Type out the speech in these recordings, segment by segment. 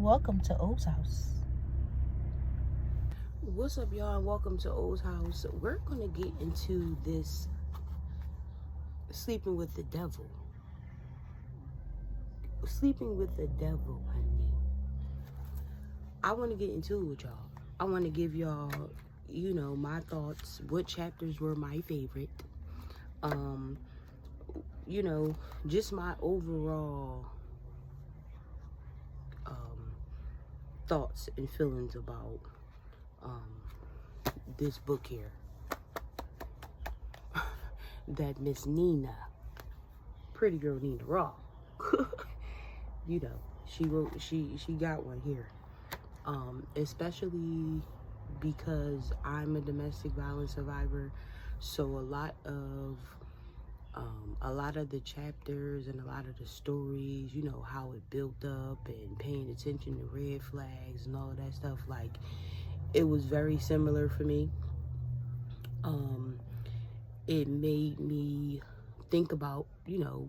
Welcome to O's house. What's up, y'all, and welcome to O's house. We're gonna get into this sleeping with the devil. Sleeping with the devil, honey. I want to get into it with y'all. I want to give y'all, my thoughts, what chapters were my favorite. Just my overall thoughts and feelings about this book here that Miss Nina, pretty girl Nina Raw, she wrote, she got one here, especially because I'm a domestic violence survivor. So a lot of the chapters and a lot of the stories, how it built up and paying attention to red flags and all of that stuff, like, it was very similar for me. It made me think about, the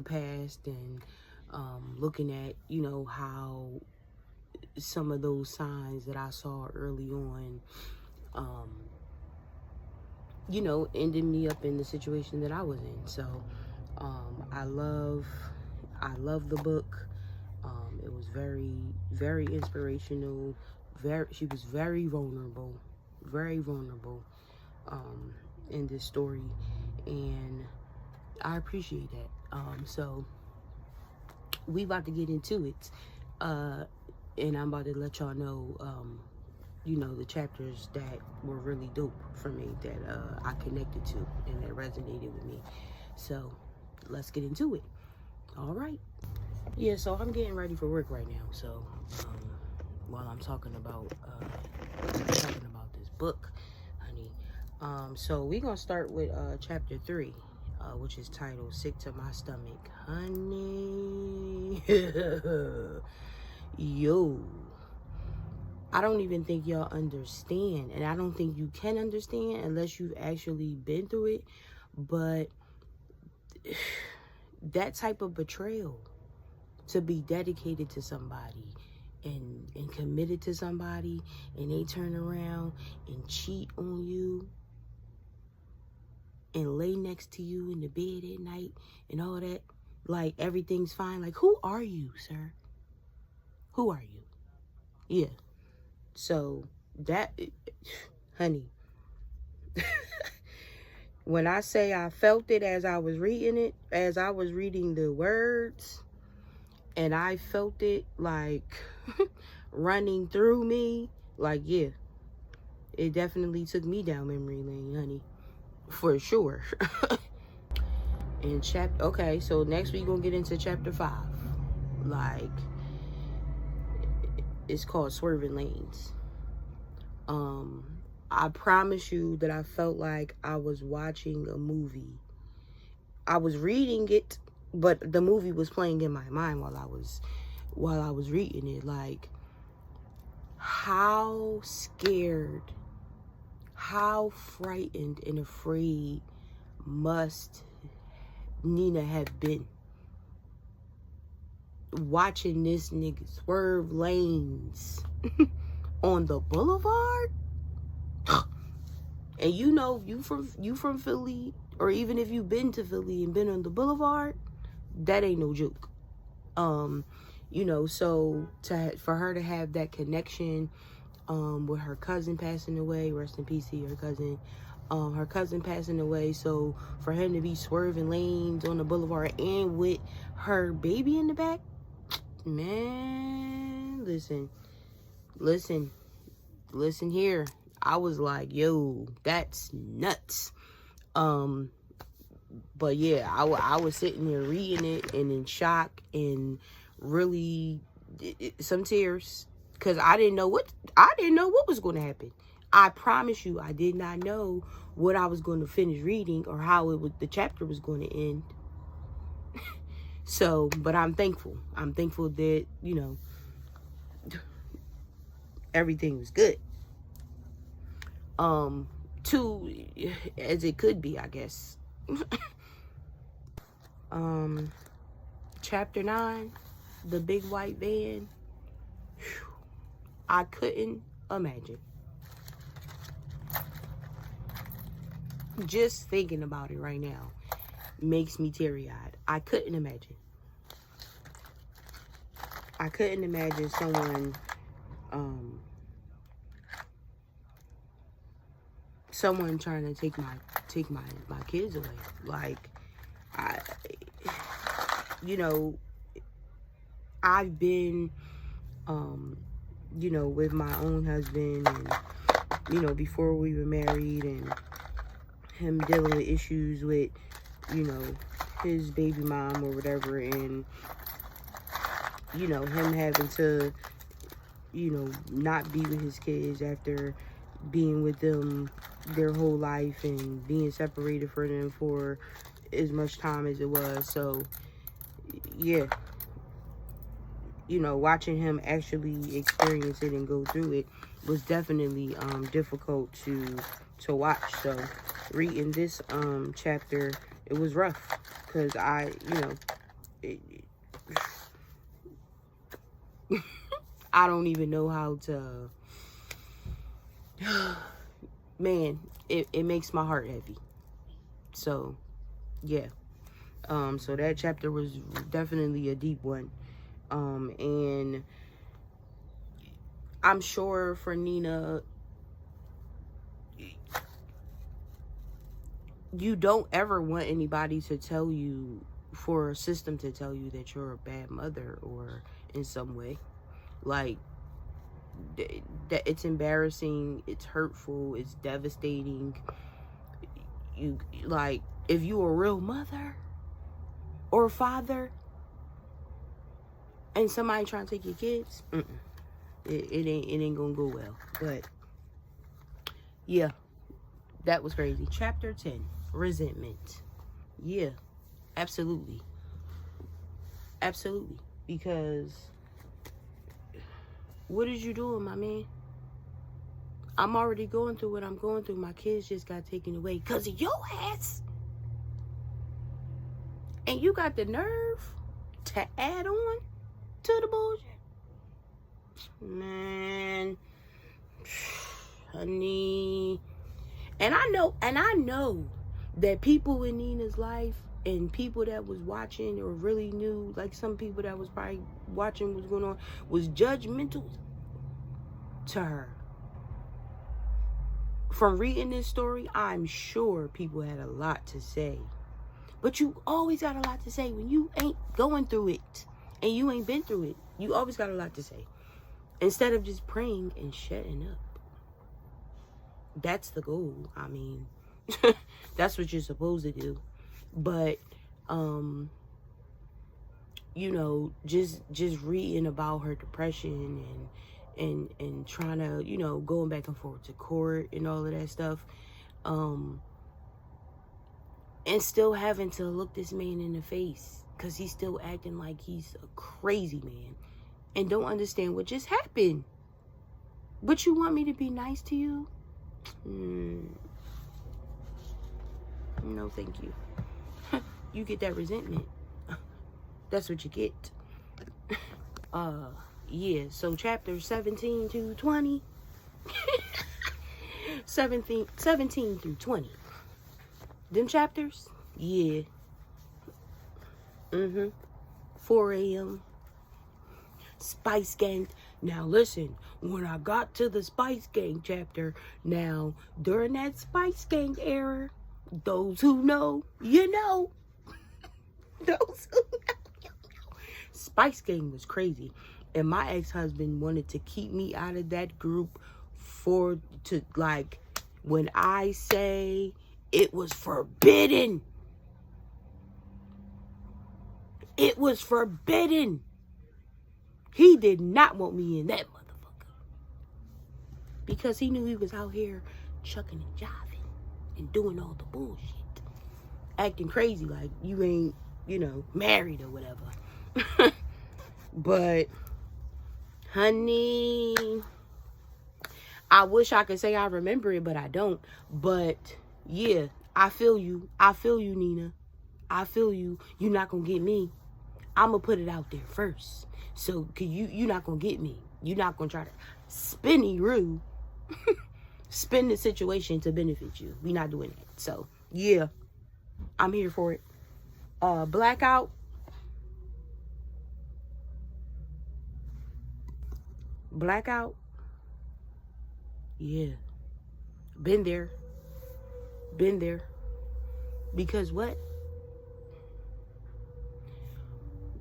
past and looking at, how some of those signs that I saw early on, ended me up in the situation that I was in. So I love the book. It was very, very inspirational. She was very vulnerable in this story, and I appreciate that. So we about to get into it, and I'm about to let y'all know, the chapters that were really dope for me, that I connected to and that resonated with me. So let's get into it. All right. Yeah, so I'm getting ready for work right now. So while I'm talking about this book, honey. So we're gonna start with chapter 3, which is titled "Sick to My Stomach," honey. Yo, I don't even think y'all understand, and I don't think you can understand unless you've actually been through it. But that type of betrayal, to be dedicated to somebody and committed to somebody, and they turn around and cheat on you and lay next to you in the bed at night and all that, like everything's fine. Like, who are you, sir? Who are you? Yeah. So that, honey, when I say I felt it as I was reading it, as I was reading the words, and I felt it like running through me, like, yeah, it definitely took me down memory lane, honey, for sure. And okay, so next we gonna get into chapter 5. Like, it's called Swerving Lanes. I promise you that I felt like I was watching a movie. I was reading it, but the movie was playing in my mind while I was reading it. Like, how scared, how frightened and afraid must Nina have been watching this nigga swerve lanes on the boulevard? And you from Philly, or even if you've been to Philly and been on the boulevard, that ain't no joke. So for her to have that connection with her cousin passing away, rest in peace to her cousin, her cousin passing away, so for him to be swerving lanes on the boulevard and with her baby in the back, man, listen here. I was like, yo, that's nuts. But yeah, I was sitting there reading it and in shock and really some tears, because I didn't know what was going to happen. I promise you, I did not know what I was going to finish reading or how the chapter was going to end. So, but I'm thankful. I'm thankful that, everything was good. To as it could be, I guess. Chapter 9, the big white van, I couldn't imagine. Just thinking about it right now makes me teary-eyed. I couldn't imagine. I couldn't imagine someone trying to take my kids away. Like, I've been with my own husband, and before we were married, and him dealing with issues with his baby mom or whatever, and him having to not be with his kids after being with them their whole life and being separated from them for as much time as it was. So yeah, watching him actually experience it and go through it was definitely difficult to watch. So reading this chapter, it was rough, because I don't even know how to, man, it makes my heart heavy. So yeah, so that chapter was definitely a deep one, and I'm sure for Nina, you don't ever want anybody to tell you, for a system to tell you that you're a bad mother or in some way. Like, that it's embarrassing, it's hurtful, it's devastating. You, like, if you a real mother or father and somebody trying to take your kids, it ain't gonna go well. But yeah, that was crazy. Chapter 10, resentment. Yeah, absolutely. Absolutely. Because what is you doing, my man? I'm already going through what I'm going through. My kids just got taken away because of your ass. And you got the nerve to add on to the bullshit? Man, honey. And I know that people in Nina's life and people that was watching or really knew, like some people that was probably watching what's going on, was judgmental to her. From reading this story, I'm sure people had a lot to say. But you always got a lot to say when you ain't going through it and you ain't been through it. You always got a lot to say. Instead of just praying and shutting up. That's the goal. I mean, that's what you're supposed to do. But, just reading about her depression and trying to, going back and forth to court and all of that stuff, and still having to look this man in the face because he's still acting like he's a crazy man and don't understand what just happened. But you want me to be nice to you? No, thank you. You get that resentment. That's what you get. Yeah, so chapter 17 to 20. 17 through 20. Them chapters? Yeah. 4 a.m. Spice Gang. Now listen, when I got to the Spice Gang chapter, now during that Spice Gang era, those who know, you know. Those who know, you know. Spice Gang was crazy. And my ex-husband wanted to keep me out of that group when I say it was forbidden. It was forbidden. He did not want me in that motherfucker. Because he knew he was out here chucking and jiving and doing all the bullshit. Acting crazy like you ain't, married or whatever. But, honey, I wish I could say I remember it, but I don't. But, yeah, I feel you. I feel you, Nina. I feel you. You're not going to get me. I'm going to put it out there first. So, cause you're not gonna get me. You're not gonna try to spin the situation to benefit you. We're not doing that. So, yeah, I'm here for it. Blackout. Blackout. Yeah. Been there. Been there. Because what?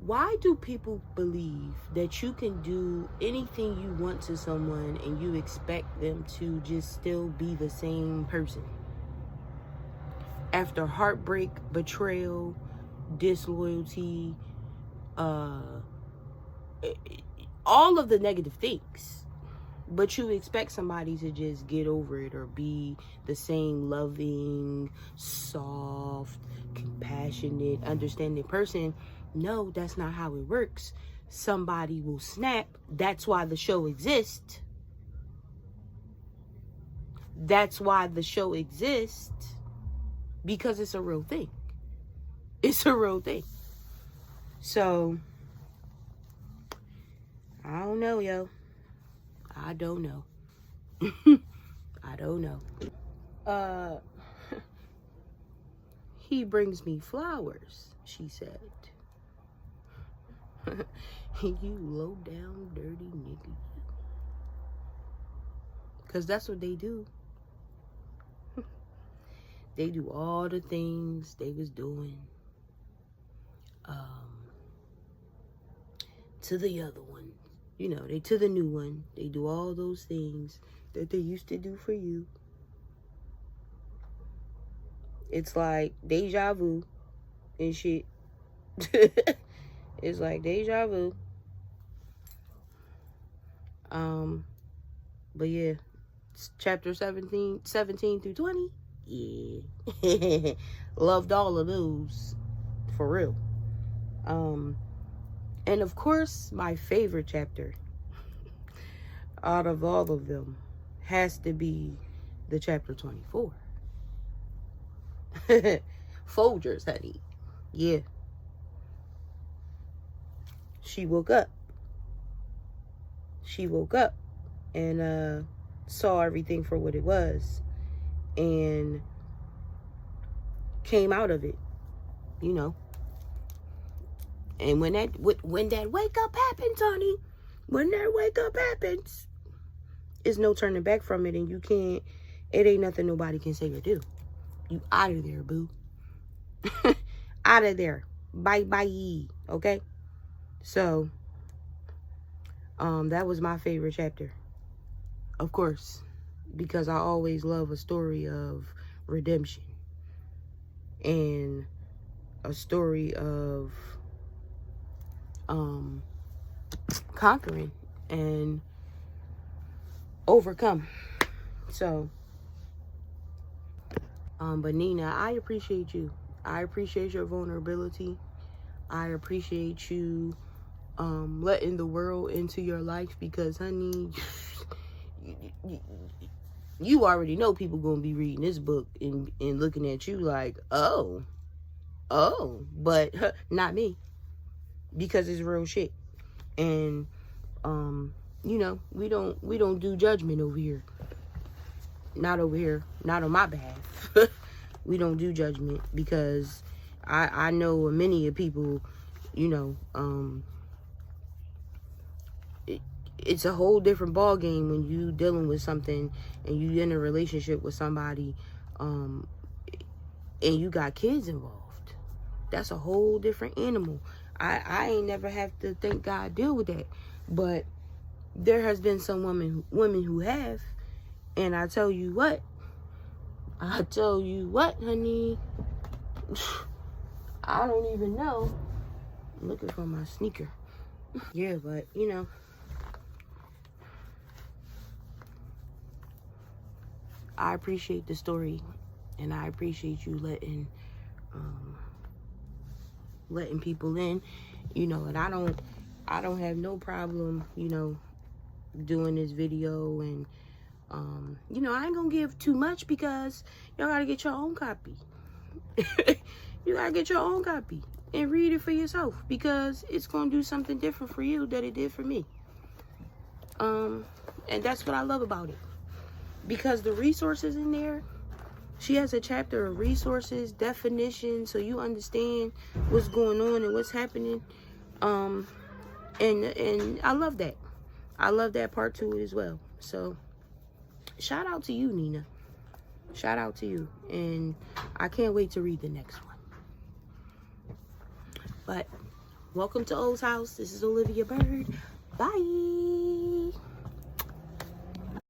Why do people believe that you can do anything you want to someone and you expect them to just still be the same person? After heartbreak, betrayal, disloyalty, all of the negative things. But you expect somebody to just get over it or be the same loving, soft, compassionate, understanding person. No, that's not how it works. Somebody will snap. That's why the show exists. That's why the show exists. Because it's a real thing. It's a real thing. So, I don't know, yo. I don't know. I don't know. He brings me flowers, she said. You low down, dirty nigga. Because that's what they do. They do all the things they was doing to the other one. You know, they to the new one. They do all those things that they used to do for you. It's like deja vu and shit. It's like deja vu. But yeah, it's chapter 17 through 20. Yeah. Loved all of those. For real. And of course, my favorite chapter out of all of them has to be the chapter 24. Folgers, honey. Yeah. She woke up. She woke up and saw everything for what it was and came out of it, you know. And when that wake up happens, honey, when that wake up happens, there's no turning back from it, and you can't, it ain't nothing nobody can say or do. You out of there, boo. Out of there. Bye, okay? So, that was my favorite chapter. Of course, because I always love a story of redemption and a story of conquering and overcome. So, but Nina, I appreciate you. I appreciate your vulnerability. I appreciate you letting the world into your life, because honey, you already know people gonna be reading this book and looking at you like, oh, but not me, because it's real shit. And you know, we don't do judgment over here. Not over here. Not on my behalf. We don't do judgment, because I know many of people, you know, it's a whole different ball game when you dealing with something and you in a relationship with somebody, and you got kids involved. That's a whole different animal. I ain't never have to thank God deal with that, but there has been some women who have, and I tell you what, honey, I don't even know. I'm looking for my sneaker. Yeah, but you know, I appreciate the story, and I appreciate you letting people in, you know. And I don't have no problem, you know, doing this video. And you know, I ain't gonna give too much, because y'all gotta get your own copy. You gotta get your own copy. and read it for yourself, because it's going to do something different for you that it did for me. And that's what I love about it, because the resources in there, she has a chapter of resources, definitions, so you understand what's going on and what's happening. And I love that. I love that part to it as well. So shout out to you, Nina. Shout out to you. And I can't wait to read the next one. But welcome to O's house. This is Olivia Bird. Bye.